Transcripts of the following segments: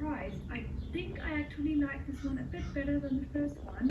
surprised. I think I actually like this one a bit better than the first one.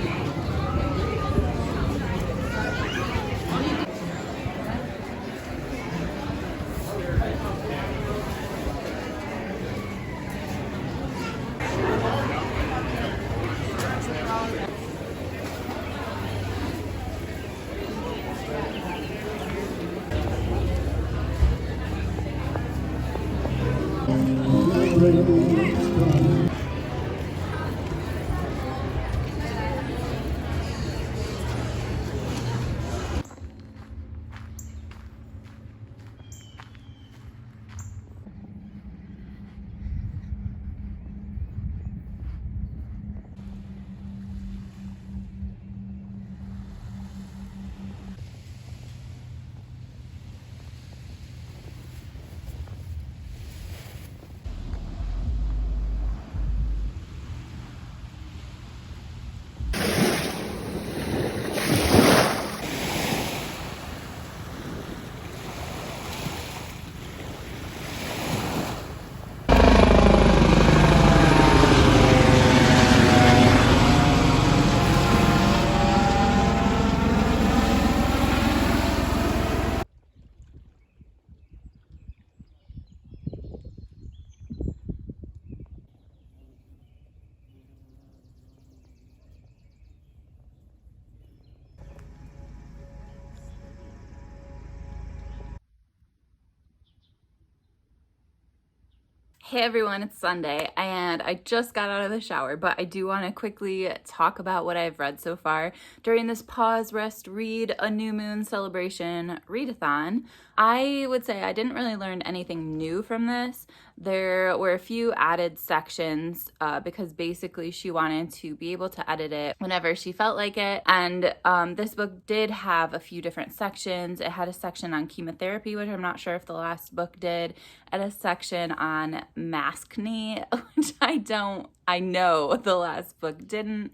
Hey everyone, it's Sunday and I just got out of the shower, but I do want to quickly talk about what I've read so far during this pause, rest, read, a new moon celebration readathon. I would say I didn't really learn anything new from this. There were a few added sections because basically she wanted to be able to edit it whenever she felt like it. And this book did have a few different sections. It had a section on chemotherapy, which I'm not sure if the last book did, and a section on maskne, which I know the last book didn't.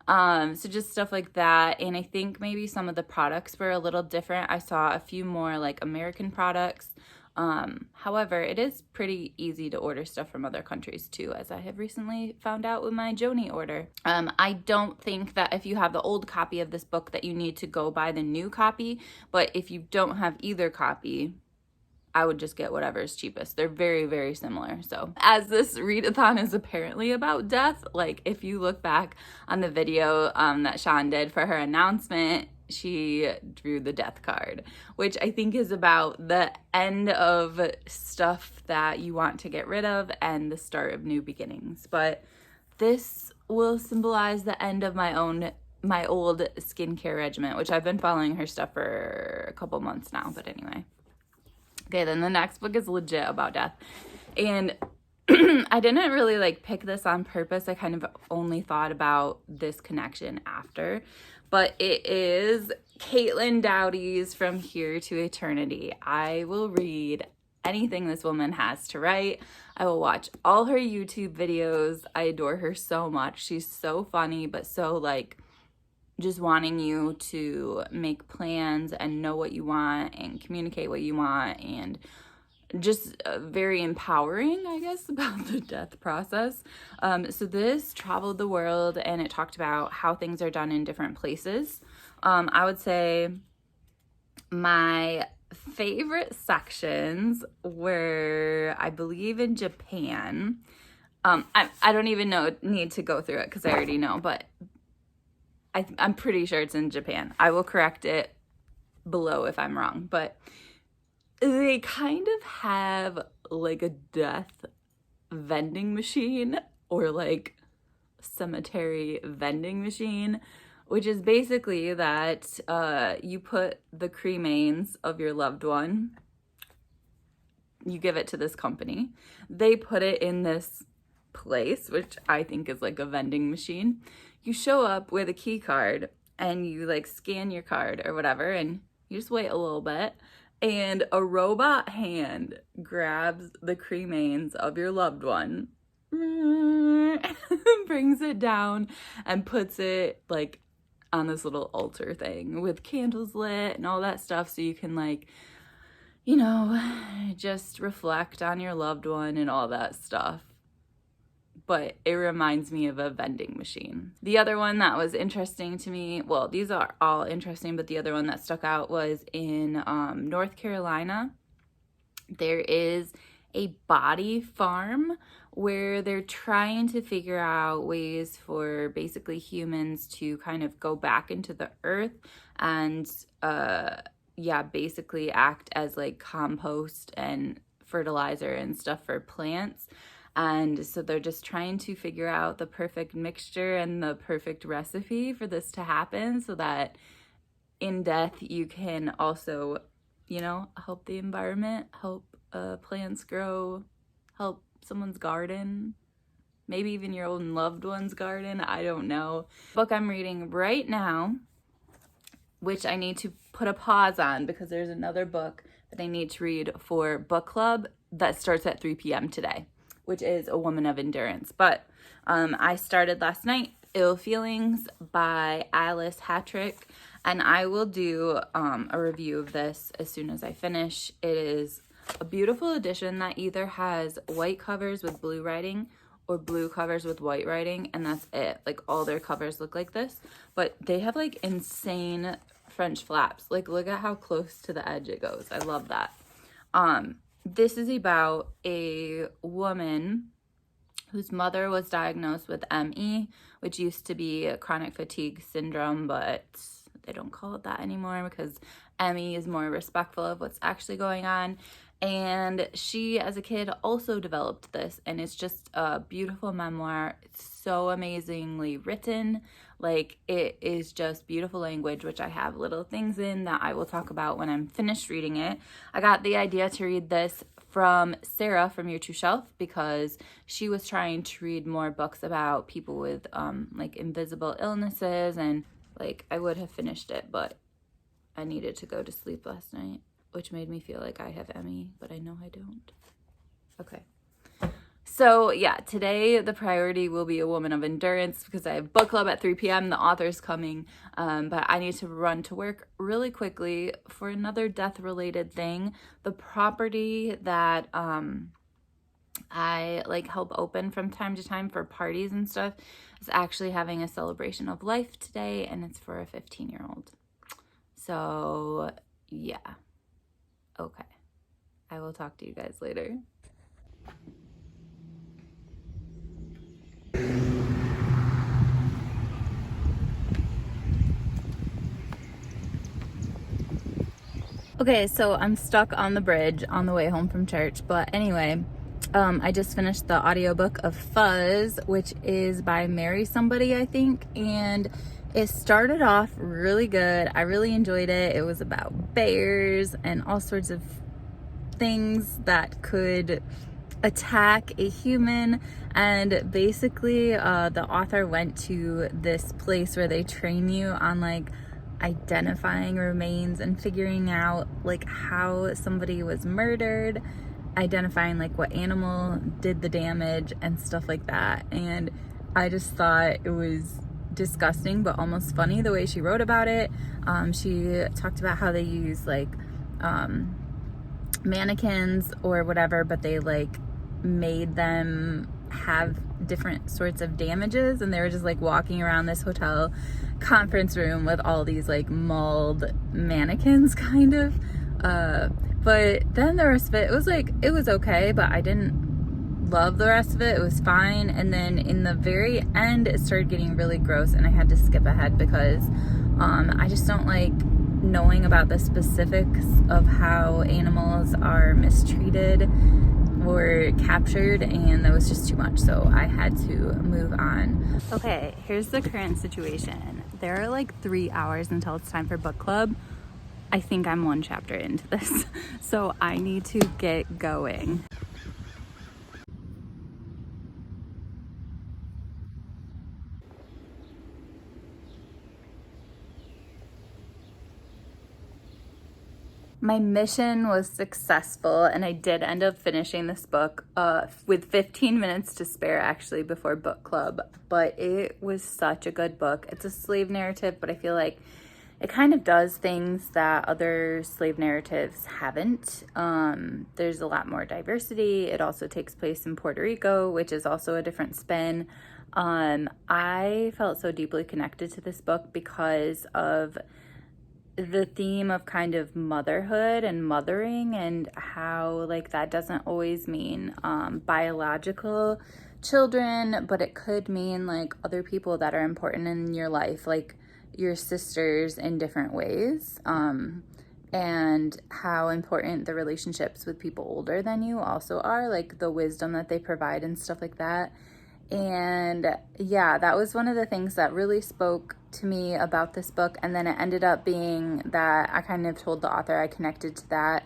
So just stuff like that. And I think maybe some of the products were a little different. I saw a few more like American products. However, it is pretty easy to order stuff from other countries too, as I have recently found out with my Joni order. I don't think that if you have the old copy of this book that you need to go buy the new copy, but if you don't have either copy, I would just get whatever is cheapest. They're very, very similar. So as this readathon is apparently about death, like if you look back on the video that Sean did for her announcement, she drew the death card, which I think is about the end of stuff that you want to get rid of and the start of new beginnings. But this will symbolize the end of my old skincare regimen, which I've been following her stuff for a couple months now. But anyway. Okay, then the next book is legit about death. And I didn't really like pick this on purpose. I kind of only thought about this connection after. But it is Caitlin Doughty's From Here to Eternity. I will read anything this woman has to write. I will watch all her YouTube videos. I adore her so much. She's so funny, but so like just wanting you to make plans and know what you want and communicate what you want, and just very empowering, I guess, about the death process. So this traveled the world and it talked about how things are done in different places. I would say my favorite sections were, I believe, in Japan. I don't even need to go through it because I already know, but I'm pretty sure it's in Japan. I will correct it below if I'm wrong, but they kind of have like a death vending machine, or like cemetery vending machine, which is basically that you put the cremains of your loved one, you give it to this company, they put it in this place, which I think is like a vending machine. You show up with a key card and you like scan your card or whatever, and you just wait a little bit, and a robot hand grabs the cremains of your loved one, brings it down and puts it like on this little altar thing with candles lit and all that stuff, so you can like, you know, just reflect on your loved one and all that stuff. but it reminds me of a vending machine. The other one that was interesting to me, well, these are all interesting, but the other one that stuck out was in North Carolina. There is a body farm where they're trying to figure out ways for basically humans to kind of go back into the earth and basically act as like compost and fertilizer and stuff for plants. And so they're just trying to figure out the perfect mixture and the perfect recipe for this to happen so that in death you can also, you know, help the environment, help plants grow, help someone's garden, maybe even your own loved one's garden. I don't know. The book I'm reading right now, which I need to put a pause on because there's another book that I need to read for book club that starts at 3 p.m. today, which is A Woman of Endurance. But I started last night, Ill Feelings by Alice Hattrick, and I will do a review of this as soon as I finish. It is a beautiful edition that either has white covers with blue writing or blue covers with white writing, and that's it. Like, all their covers look like this, but they have like insane French flaps. Like, look at how close to the edge it goes. I love that. This is about a woman whose mother was diagnosed with ME, which used to be chronic fatigue syndrome, but they don't call it that anymore because ME is more respectful of what's actually going on. And she, as a kid, also developed this, and it's just a beautiful memoir. It's so amazingly written. Like, it is just beautiful language, which I have little things in that I will talk about when I'm finished reading it. I got the idea to read this from Sarah from Your True Shelf because she was trying to read more books about people with like invisible illnesses, and like I would have finished it, but I needed to go to sleep last night, which made me feel like I have ME, but I know I don't. Okay. So yeah, today the priority will be A Woman of Endurance because I have book club at 3 p.m. The author's coming, but I need to run to work really quickly for another death-related thing. The property that I like help open from time to time for parties and stuff is actually having a celebration of life today, and it's for a 15-year-old. So yeah. Okay. I will talk to you guys later. Okay, so I'm stuck on the bridge on the way home from church, but anyway, I just finished the audiobook of Fuzz, which is by Mary somebody, I think, and it started off really good. I really enjoyed it. It was about bears and all sorts of things that could attack a human, and basically the author went to this place where they train you on like identifying remains and figuring out like how somebody was murdered, identifying like what animal did the damage and stuff like that. And I just thought it was disgusting but almost funny the way she wrote about it. She talked about how they use like mannequins or whatever, but they like made them have different sorts of damages, and they were just like walking around this hotel conference room with all these like mauled mannequins kind of, but then the rest of it was like, it was okay, but I didn't love the rest of it. It was fine. And then in the very end it started getting really gross, and I had to skip ahead because I just don't like knowing about the specifics of how animals are mistreated or captured, and that was just too much, so I had to move on. Okay, here's the current situation. There are like 3 hours until it's time for book club. I think I'm 1 chapter into this, so I need to get going. My mission was successful, and I did end up finishing this book with 15 minutes to spare actually before book club, but it was such a good book. It's a slave narrative, but I feel like it kind of does things that other slave narratives haven't. There's a lot more diversity. It also takes place in Puerto Rico, which is also a different spin. I felt so deeply connected to this book because of the theme of kind of motherhood and mothering, and how like that doesn't always mean biological children, but it could mean like other people that are important in your life, like your sisters in different ways, and how important the relationships with people older than you also are, like the wisdom that they provide and stuff like that. And yeah, that was one of the things that really spoke to me about this book. And then it ended up being that I kind of told the author I connected to that,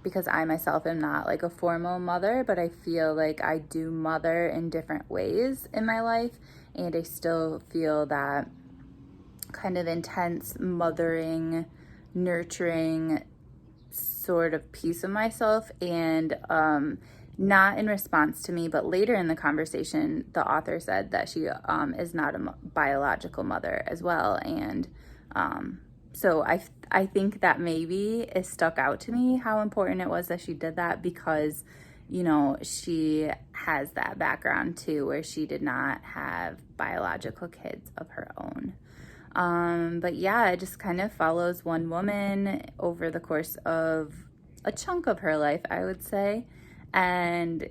because I myself am not like a formal mother, but I feel like I do mother in different ways in my life. And I still feel that kind of intense mothering, nurturing sort of piece of myself. And not in response to me, but later in the conversation, the author said that she is not a biological mother as well. And so I think that maybe it stuck out to me how important it was that she did that, because, you know, she has that background too, where she did not have biological kids of her own. But yeah, it just kind of follows one woman over the course of a chunk of her life, I would say. And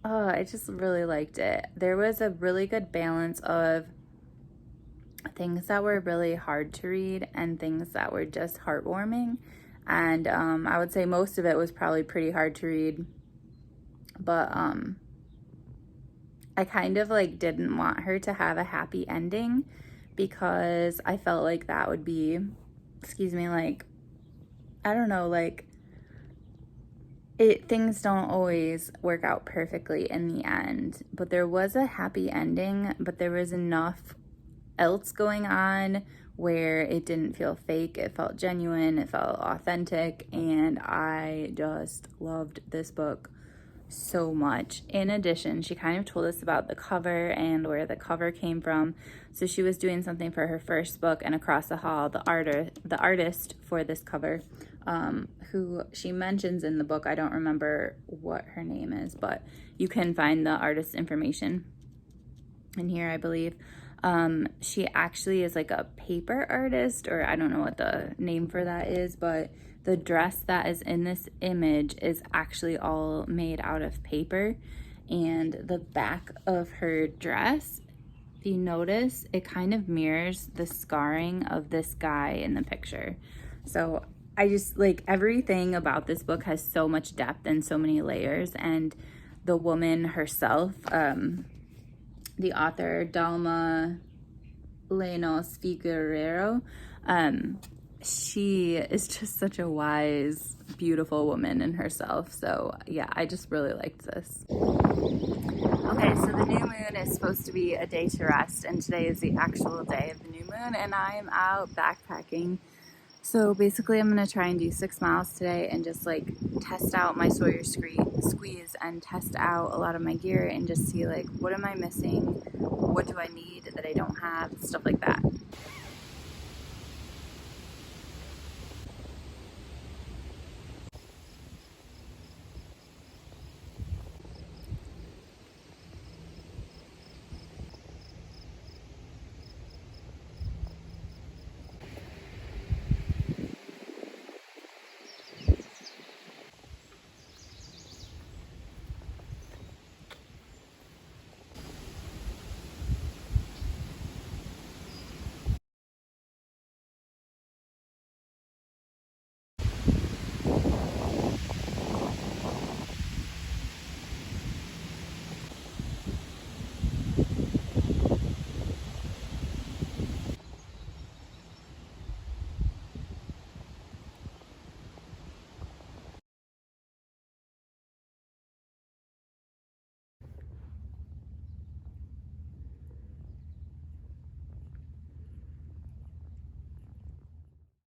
I just really liked it. There was a really good balance of things that were really hard to read and things that were just heartwarming. And I would say most of it was probably pretty hard to read. But I kind of like didn't want her to have a happy ending, because I felt like that would be, like, I don't know, like, things don't always work out perfectly in the end, but there was a happy ending, but there was enough else going on where it didn't feel fake. It felt genuine, it felt authentic, and I just loved this book so much. In addition, she kind of told us about the cover and where the cover came from. So she was doing something for her first book, and across the hall, the artist for this cover, who she mentions in the book, I don't remember what her name is, but you can find the artist's information in here, I believe. She actually is like a paper artist, or I don't know what the name for that is, but the dress that is in this image is actually all made out of paper. And the back of her dress, if you notice, it kind of mirrors the scarring of this guy in the picture. So I just like, everything about this book has so much depth and so many layers. And the woman herself, the author, Dalma Lenos Figueroa, she is just such a wise, beautiful woman in herself. So yeah, I just really liked this. Okay, so the new moon is supposed to be a day to rest, and today is the actual day of the new moon, and I am out backpacking. So basically I'm going to try and do 6 miles today and just like test out my Sawyer squeeze and test out a lot of my gear and just see like, what am I missing? What do I need that I don't have? Stuff like that.